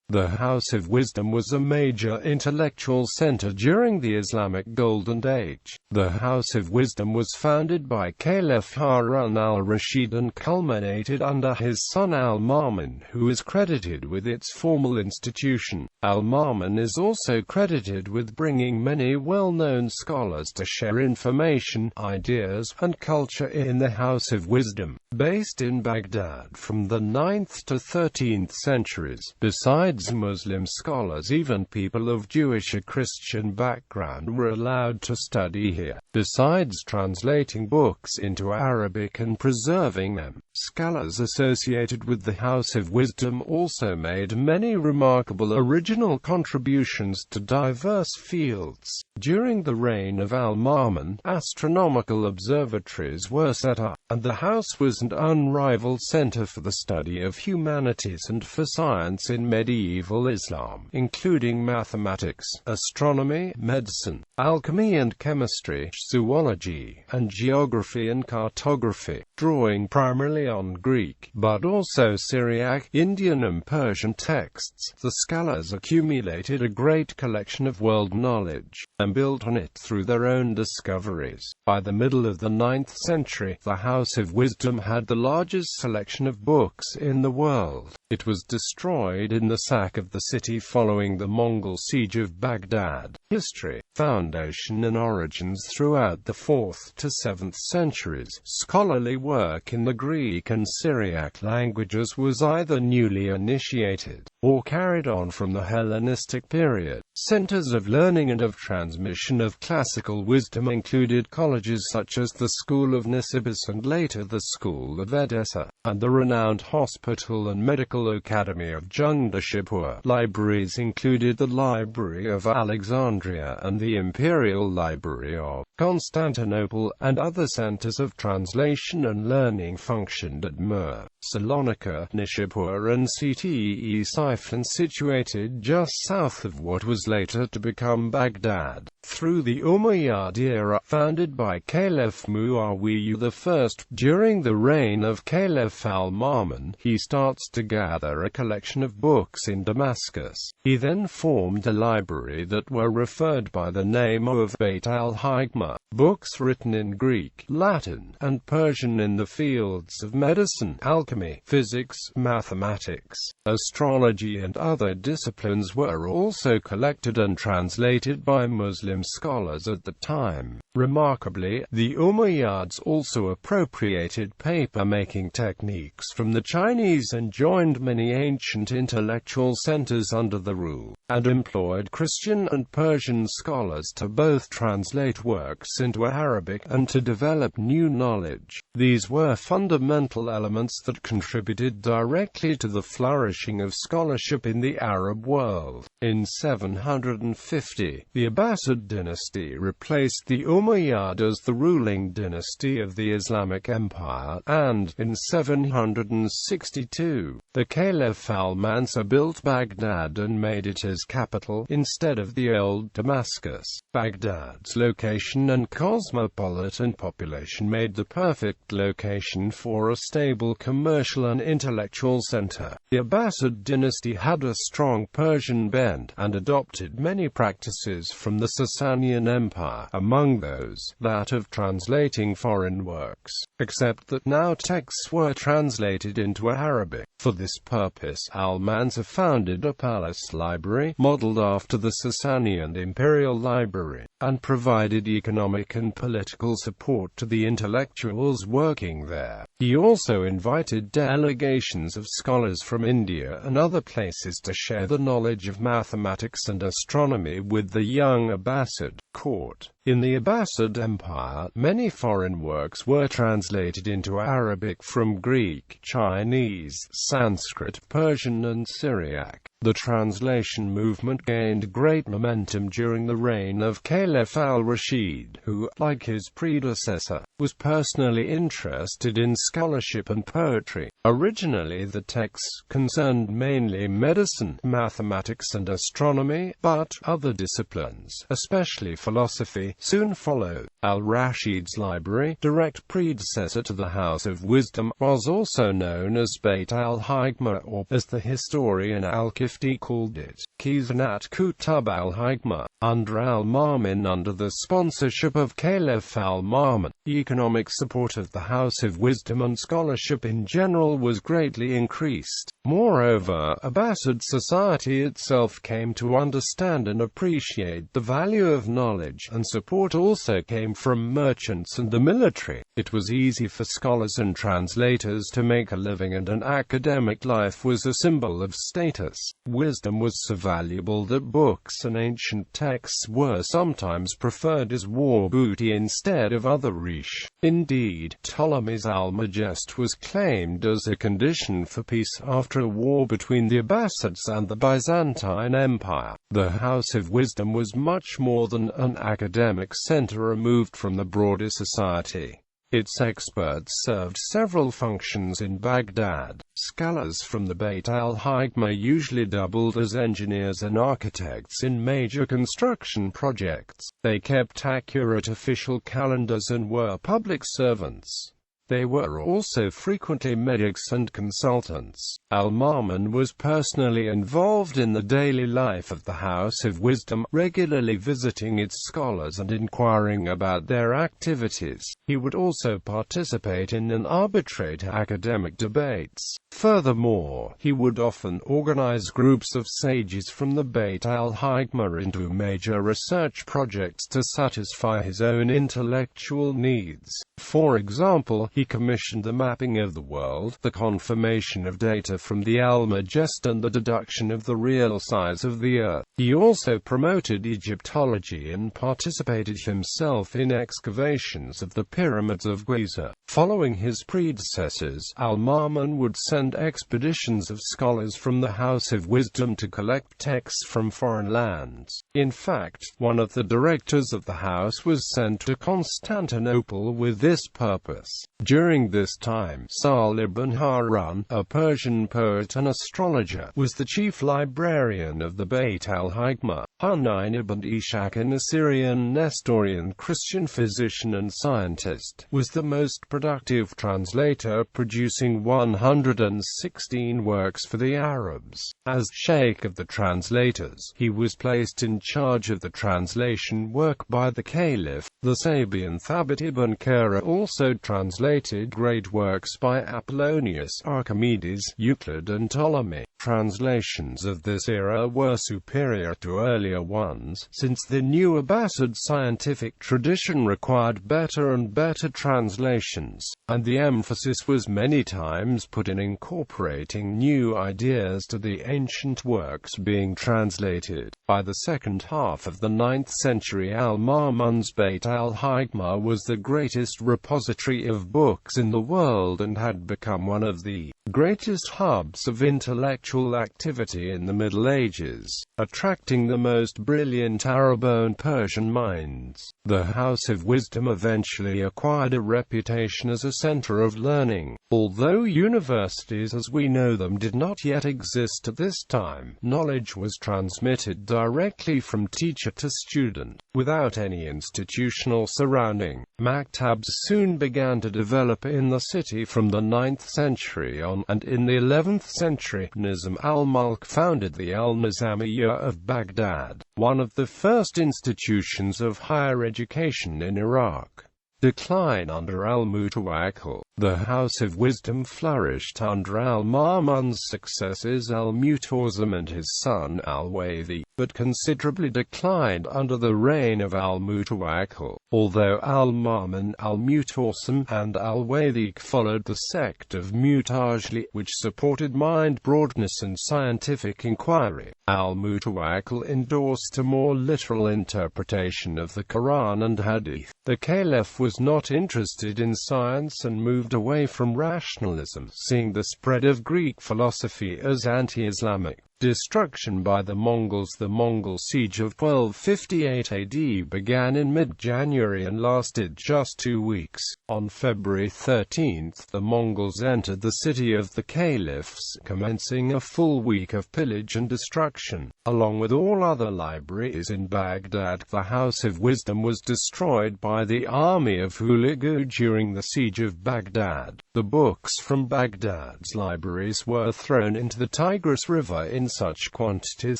The House of Wisdom was a major intellectual center during the Islamic Golden Age. The House of Wisdom was founded by Caliph Harun al-Rashid and culminated under his son Al-Ma'mun, who is credited with its formal institution. Al-Ma'mun is also credited with bringing many well-known scholars to share information, ideas, and culture in the House of Wisdom, based in Baghdad from the 9th to 13th centuries. Besides Muslim scholars, even people of Jewish or Christian background were allowed to study here. Besides translating books into Arabic and preserving them, scholars associated with the House of Wisdom also made many remarkable original contributions to diverse fields. During the reign of Al-Ma'mun, astronomical observatories were set up, and the house was an unrivaled center for the study of humanities and for science in medieval Islam, including mathematics, astronomy, medicine, alchemy and chemistry, zoology, and geography and cartography, drawing primarily on Greek, but also Syriac, Indian and Persian texts. The scholars accumulated a great collection of world knowledge, and built on it through their own discoveries. By the middle of the 9th century, the House of Wisdom had the largest selection of books in the world. It was destroyed in the sack of the city following the Mongol Siege of Baghdad. History, foundation and origins throughout the 4th to 7th centuries. Scholarly work in the Greek and Syriac languages was either newly initiated, or carried on from the Hellenistic period. Centers of learning and of transmission of classical wisdom included colleges such as the School of Nisibis and later the School of Edessa, and the renowned Hospital and Medical Academy of Jungdashipur. Libraries included the Library of Alexandria and the Imperial Library of Constantinople, and other centers of translation and learning functioned at Mur, Salonika, Nishapur and Ctesiphon, situated just south of what was later to become Baghdad. Through the Umayyad era, founded by Caliph Muawiyah I, during the reign of Caliph Al-Ma'mun, he starts to gather a collection of books in Damascus. He then formed a library that were referred by the name of Beit al-Hikmah, books written in Greek, Latin, and Persian in the fields of medicine, alchemy, physics, mathematics, astrology and other disciplines were also collected and translated by Muslim scholars at the time. Remarkably, the Umayyads also appropriated paper-making techniques from the Chinese and joined many ancient intellectual centers under the rule, and employed Christian and Persian scholars to both translate works into Arabic and to develop new knowledge. These were fundamental elements that contributed directly to the flourishing of scholarship in the Arab world. In 750, the Abbasid dynasty replaced the Umayyad as the ruling dynasty of the Islamic Empire, and, in 762, the Caliph al-Mansur built Baghdad and made it his capital, instead of the old Damascus. Baghdad's location and cosmopolitan population made the perfect location for a stable commercial and intellectual center. The Abbasid dynasty had a strong Persian bent, and adopted many practices from the Sasanian Empire, among those, that of translating foreign works, except that now texts were translated into Arabic. For this purpose, Al-Mansur founded a palace library, modeled after the Sasanian Imperial Library, and provided economic and political support to the intellectuals working there. He also invited delegations of scholars from India and other places to share the knowledge of mathematics and astronomy with the young Abbasid court. In the Abbasid Empire, many foreign works were translated into Arabic from Greek, Chinese, Sanskrit, Persian and Syriac. The translation movement gained great momentum during the reign of Caliph al-Rashid, who, like his predecessor, was personally interested in scholarship and poetry. Originally the texts concerned mainly medicine, mathematics and astronomy, but other disciplines, especially philosophy, soon followed. Al-Rashid's library, direct predecessor to the House of Wisdom, was also known as Bayt al-Hikmah, or, as the historian al-Kifti called it, Khizanat Kutub al-Hikmah, under al-Ma'mun. Under the sponsorship of Caliph al-Ma'mun, the economic support of the House of Wisdom and scholarship in general was greatly increased. Moreover, Abbasid society itself came to understand and appreciate the value of knowledge, and support also came from merchants and the military. It was easy for scholars and translators to make a living, and an academic life was a symbol of status. Wisdom was so valuable that books and ancient texts were sometimes preferred as war booty instead of other riche. Indeed, Ptolemy's Almagest was claimed as a condition for peace after a war between the Abbasids and the Byzantine Empire. The House of Wisdom was much more than an academic center removed from the broader society. Its experts served several functions in Baghdad. Scholars from the Bayt al-Hikmah usually doubled as engineers and architects in major construction projects. They kept accurate official calendars and were public servants. They were also frequently medics and consultants. Al-Ma'mun was personally involved in the daily life of the House of Wisdom, regularly visiting its scholars and inquiring about their activities. He would also participate in and arbitrate academic debates. Furthermore, he would often organize groups of sages from the Bayt al-Hikmah into major research projects to satisfy his own intellectual needs. For example, he commissioned the mapping of the world, the confirmation of data from the Almagest, and the deduction of the real size of the Earth. He also promoted Egyptology and participated himself in excavations of the pyramids of Giza. Following his predecessors, Al-Ma'mun would send expeditions of scholars from the House of Wisdom to collect texts from foreign lands. In fact, one of the directors of the house was sent to Constantinople with this purpose. During this time, Caliph Harun, a Persian poet and astrologer, was the chief librarian of the Bayt al-Hikmah. Hunayn ibn Ishaq, an Assyrian Nestorian Christian physician and scientist, was the most productive translator, producing 116 works for the Arabs. As sheikh of the translators, he was placed in charge of the translation work by the Caliph. The Sabian Thabit ibn Qara also translated great works by Apollonius, Archimedes, Euclid and Ptolemy. Translations of this era were superior to earlier ones, since the new Abbasid scientific tradition required better and better translations, and the emphasis was many times put in incorporating new ideas to the ancient works being translated. By the second half of the 9th century, Al-Ma'mun's Bayt al-Hikmah was the greatest repository of books in the world and had become one of the greatest hubs of intellectual activity in the Middle Ages, attracting the most brilliant Arab and Persian minds. The House of Wisdom eventually acquired a reputation as a center of learning. Although universities as we know them did not yet exist at this time, knowledge was transmitted directly from teacher to student, without any institutional surrounding. Maktabs soon began to develop in the city from the 9th century on, and in the 11th century, Nizam al-Mulk founded the Al-Nizamiyya of Baghdad, one of the first institutions of higher education in Iraq. Decline under al-Mutawakkil. The House of Wisdom flourished under al-Ma'mun's successors al-Mutawsim and his son al-Waythi, but considerably declined under the reign of al-Mutawakkil. Although al-Ma'mun, al-Mutawsim, and al-Waythi followed the sect of Mutajli, which supported mind broadness and scientific inquiry, al-Mutawakkil endorsed a more literal interpretation of the Quran and Hadith. The Caliph was not interested in science and moved away from rationalism, seeing the spread of Greek philosophy as anti-Islamic. Destruction by the Mongols. The Mongol Siege of 1258 AD began in mid-January and lasted just 2 weeks. On February 13, the Mongols entered the city of the Caliphs, commencing a full week of pillage and destruction. Along with all other libraries in Baghdad, the House of Wisdom was destroyed by the army of Hulagu during the siege of Baghdad. The books from Baghdad's libraries were thrown into the Tigris River in such quantities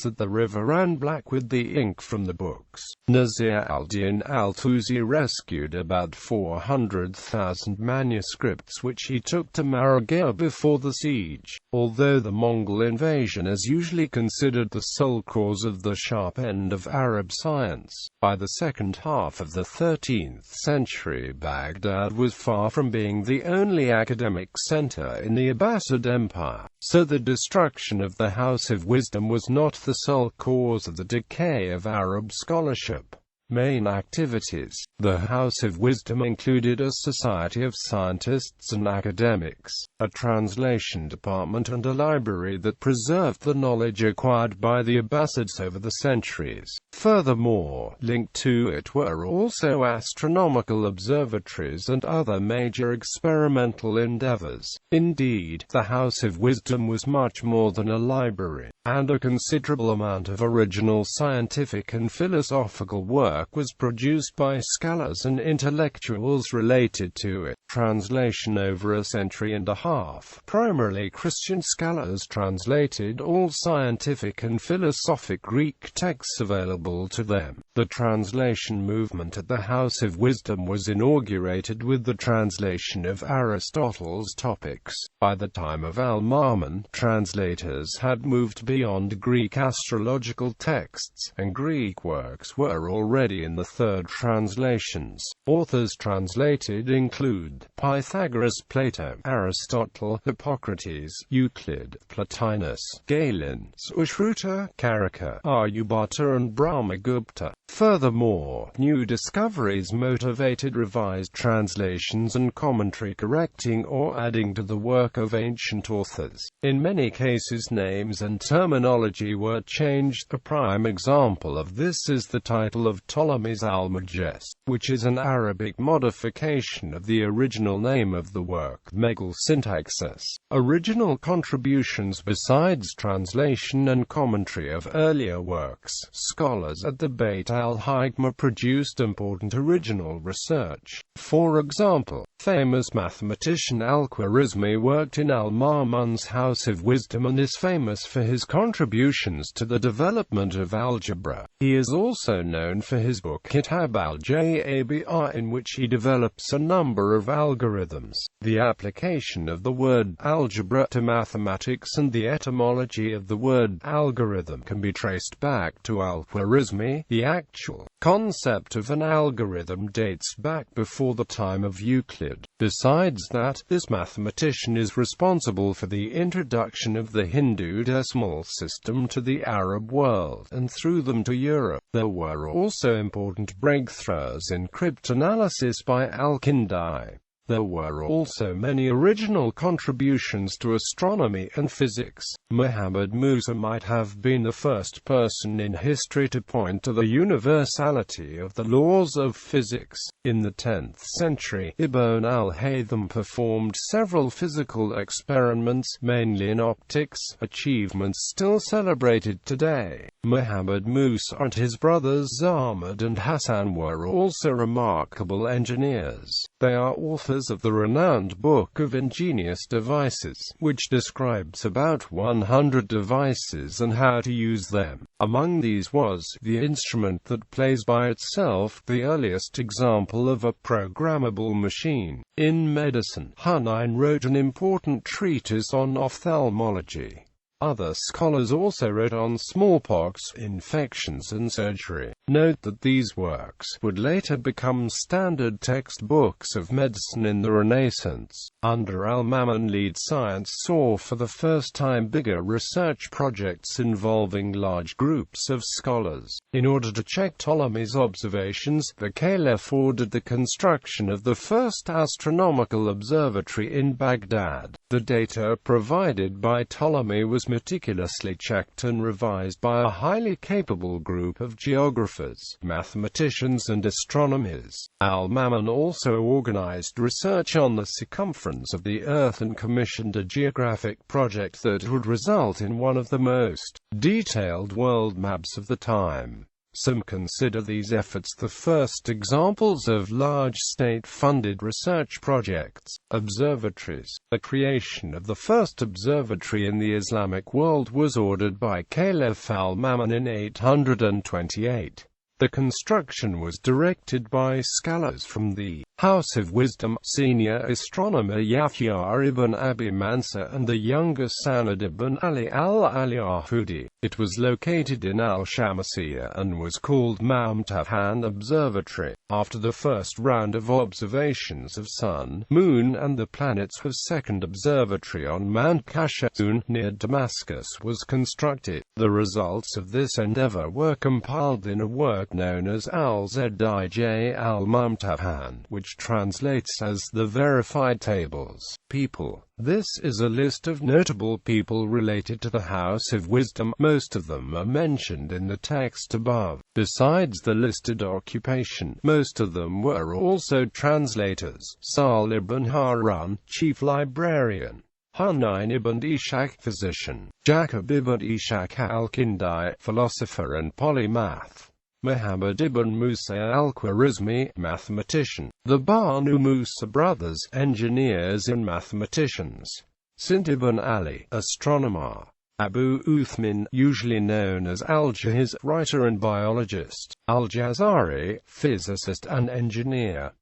that the river ran black with the ink from the books. Nasir al-Din al-Tusi rescued about 400,000 manuscripts which he took to Maragha before the siege. Although the Mongol invasion is usually considered the sole cause of the sharp end of Arab science, by the second half of the 13th century Baghdad was far from being the only academic center in the Abbasid Empire, so the destruction of the House of Wisdom was not the sole cause of the decay of Arab scholarship. Main activities. The House of Wisdom included a society of scientists and academics, a translation department and a library that preserved the knowledge acquired by the Abbasids over the centuries. Furthermore, linked to it were also astronomical observatories and other major experimental endeavors. Indeed, the House of Wisdom was much more than a library, and a considerable amount of original scientific and philosophical work was produced by scholars and intellectuals related to it. Translation. Over a century and a half, primarily Christian scholars translated all scientific and philosophic Greek texts available to them. The translation movement at the House of Wisdom was inaugurated with the translation of Aristotle's Topics. By the time of Al-Ma'mun, translators had moved beyond Greek astrological texts, and Greek works were already in the third translations. Authors translated include Pythagoras, Plato, Aristotle, Hippocrates, Euclid, Plotinus, Galen, Sushruta, Karika, Aryabhata and Brahmagupta. Furthermore, new discoveries motivated revised translations and commentary, correcting or adding to the work of ancient authors. In many cases names and terminology were changed. A prime example of this is the title of Ptolemy's Al-Majest, which is an Arabic modification of the original name of the work, Mongol Syntaxis. Original contributions. Besides translation and commentary of earlier works, scholars at the Beit al-Hikmah produced important original research. For example, famous mathematician al-Khwarizmi worked in al-Ma'mun's House of Wisdom and is famous for his contributions to the development of algebra. He is also known for his book Kitab al-Jabr, in which he develops a number of algorithms. The application of the word algebra to mathematics and the etymology of the word algorithm can be traced back to al-Khwarizmi. The actual concept of an algorithm dates back before the time of Euclid. Besides that, this mathematician is responsible for the introduction of the Hindu decimal system to the Arab world, and through them to Europe. There were also important breakthroughs in cryptanalysis by Al-Kindi. There were also many original contributions to astronomy and physics. Muhammad Musa might have been the first person in history to point to the universality of the laws of physics. In the 10th century, Ibn al-Haytham performed several physical experiments, mainly in optics, achievements still celebrated today. Muhammad Musa and his brothers Ahmad and Hassan were also remarkable engineers. They are authors of the renowned Book of Ingenious Devices, which describes about 100 devices and how to use them. Among these was the instrument that plays by itself, the earliest example of a programmable machine. In medicine, Hunayn wrote an important treatise on ophthalmology. Other scholars also wrote on smallpox, infections and surgery. Note that these works would later become standard textbooks of medicine in the Renaissance. Under Al-Ma'mun lead science saw for the first time bigger research projects involving large groups of scholars. In order to check Ptolemy's observations, the Caliph ordered the construction of the first astronomical observatory in Baghdad. The data provided by Ptolemy was was meticulously checked and revised by a highly capable group of geographers, mathematicians and astronomers. Al-Ma'mun also organized research on the circumference of the Earth and commissioned a geographic project that would result in one of the most detailed world maps of the time. Some consider these efforts the first examples of large state-funded research projects. Observatories. The creation of the first observatory in the Islamic world was ordered by Caliph Al-Ma'mun in 828. The construction was directed by scholars from the House of Wisdom, senior astronomer Yahya ibn Abi Mansur and the younger Sanad ibn Ali al-Yahudi. It was located in al-Shamsiyya and was called Mumtahan Observatory, after the first round of observations of Sun, Moon and the planets. A second observatory on Mount Kashatun, near Damascus, was constructed. The results of this endeavor were compiled in a work known as Al-Zij al-Mumtahan, which translates as the verified tables. People. This is a list of notable people related to the House of Wisdom. Most of them are mentioned in the text above. Besides the listed occupation, most of them were also translators. Sahl ibn Harun, chief librarian. Hunayn ibn Ishaq, physician. Jacob ibn Ishaq al-Kindi, philosopher and polymath. Muhammad ibn Musa al-Khwarizmi, mathematician. The Banu Musa brothers, engineers and mathematicians. Sint ibn Ali, astronomer. Abu Uthman, usually known as al-Jahiz, writer and biologist. Al-Jazari, physicist and engineer.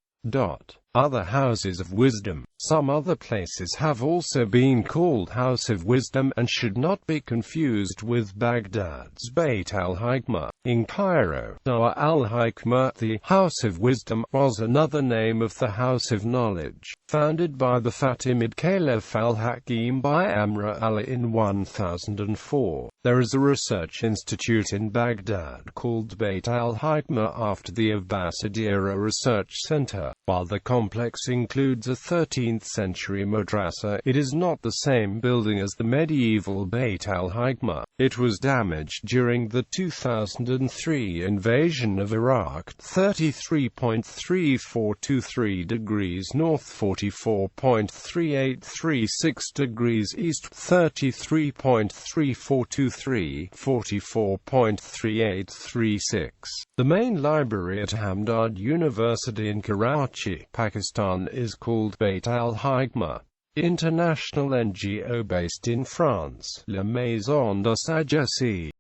Other houses of wisdom. Some other places have also been called House of Wisdom, and should not be confused with Baghdad's Bayt al-Hikmah. In Cairo, Dar al-Hikmah, the House of Wisdom, was another name of the House of Knowledge, founded by the Fatimid Caliph al-Hakim by Amr Ali in 1004. There is a research institute in Baghdad called Bayt al-Hikmah after the Abbasid-era research center. While the complex includes a 13th-century madrasa, it is not the same building as the medieval Bayt al-Hikmah. It was damaged during the 2003 invasion of Iraq. 33.3423 degrees north, 44.3836 degrees east, 33.3423, 44.3836. The main library at Hamdard University in Karachi, Pakistan is called Bayt al-Hikmah. International NGO based in France, La Maison de Sagesse.